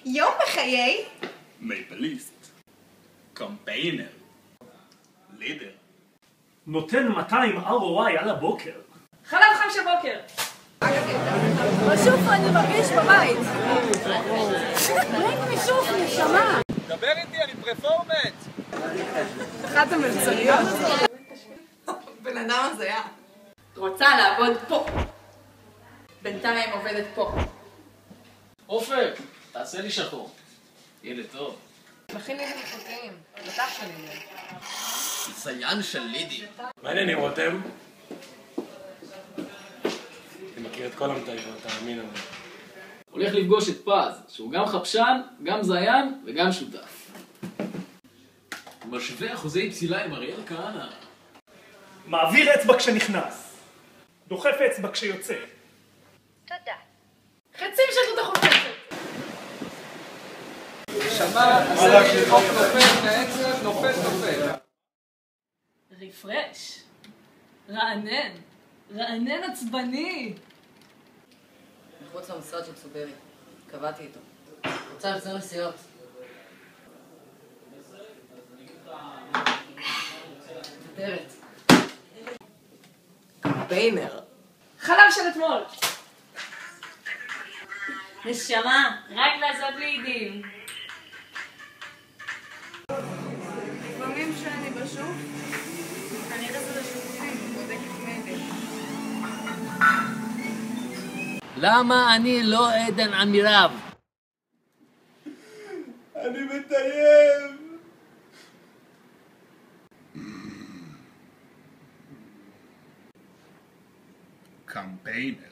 יום בחיי מייפליסט, קמפיינר, לידר, נותן 200 ROI על הבוקר. חלב חם של בוקר. בשוף אני מרגיש בבית. ריק משוף, נשמה. דבר איתי, אני פרפורמט. אחת המלצריות. בן אדם הזה היה. רוצה לעבוד פה. בינתיים עובדת פה. אופק, תעשה לי שחור. ילד טוב. מכין לי מלאכותיים. בטח שלי. ציין של לידי. מה העניינים רותם? אני מכיר את כל המטייבות, תאמין לי. הולך לפגוש את פז, שהוא גם חפשן, גם זיין וגם שותף. משווה אחוזי פסילה עם אריאל כהנא. מעביר אצבע כשנכנס. דוחף אצבע כשיוצא. תודה. חצים של תות החופשת. שמע, זה חוק נופל מהעצב, נופל. רפרש. רענן. רענן עצבני. מחוץ למשרד של צוברי. קבעתי איתו. רוצה לחזור לסיעות. מטרת. קמפיינר. חלב של אתמול. נשמה, רק לעשות לידים. לפעמים שאני בשוף, אני רצה לשירותים, בודקת מיילים. למה אני לא עדן עמירב? אני מטייב. קמפיינר.